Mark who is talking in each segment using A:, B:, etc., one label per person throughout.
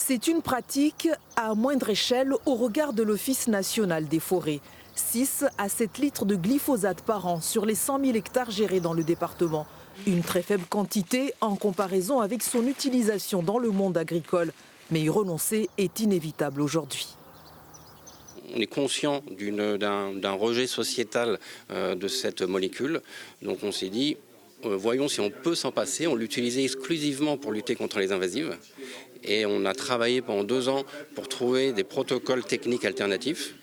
A: C'est une pratique à moindre échelle au regard de l'Office national des forêts. 6 à 7 litres de glyphosate par an sur les 100 000 hectares gérés dans le département. Une très faible quantité en comparaison avec son utilisation dans le monde agricole. Mais y renoncer est inévitable aujourd'hui.
B: On est conscient d'un rejet sociétal de cette molécule. Donc on s'est dit, voyons si on peut s'en passer. On l'utilisait exclusivement pour lutter contre les invasives. Et on a travaillé pendant 2 ans pour trouver des protocoles techniques alternatifs.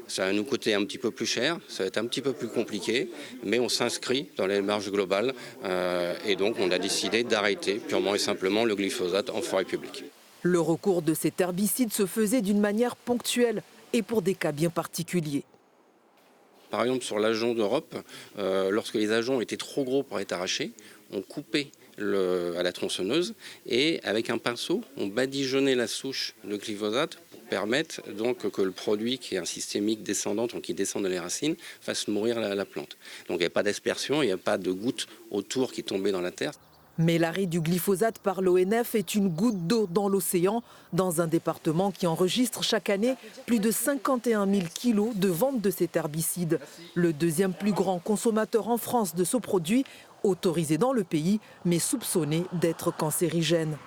B: Ça va nous coûter un petit peu plus cher, ça va être un petit peu plus compliqué, mais on s'inscrit dans les marges globales. Et donc on a décidé d'arrêter purement et simplement le glyphosate en forêt publique.
A: Le recours de cet herbicide se faisait d'une manière ponctuelle et pour des cas bien particuliers.
B: Par exemple, sur l'ajonc d'Europe, lorsque les ajoncs étaient trop gros pour être arrachés, on coupait à la tronçonneuse et avec un pinceau, on badigeonnait la souche de glyphosate pour permettre donc que le produit, qui est un systémique descendant, donc qui descend de les racines, fasse mourir la plante. Donc il n'y a pas d'aspersion, il n'y a pas de gouttes autour qui tombaient dans la terre.
A: Mais l'arrêt du glyphosate par l'ONF est une goutte d'eau dans l'océan, dans un département qui enregistre chaque année plus de 51 000 kilos de vente de cet herbicide. Le deuxième plus grand consommateur en France de ce produit, autorisé dans le pays, mais soupçonné d'être cancérigène.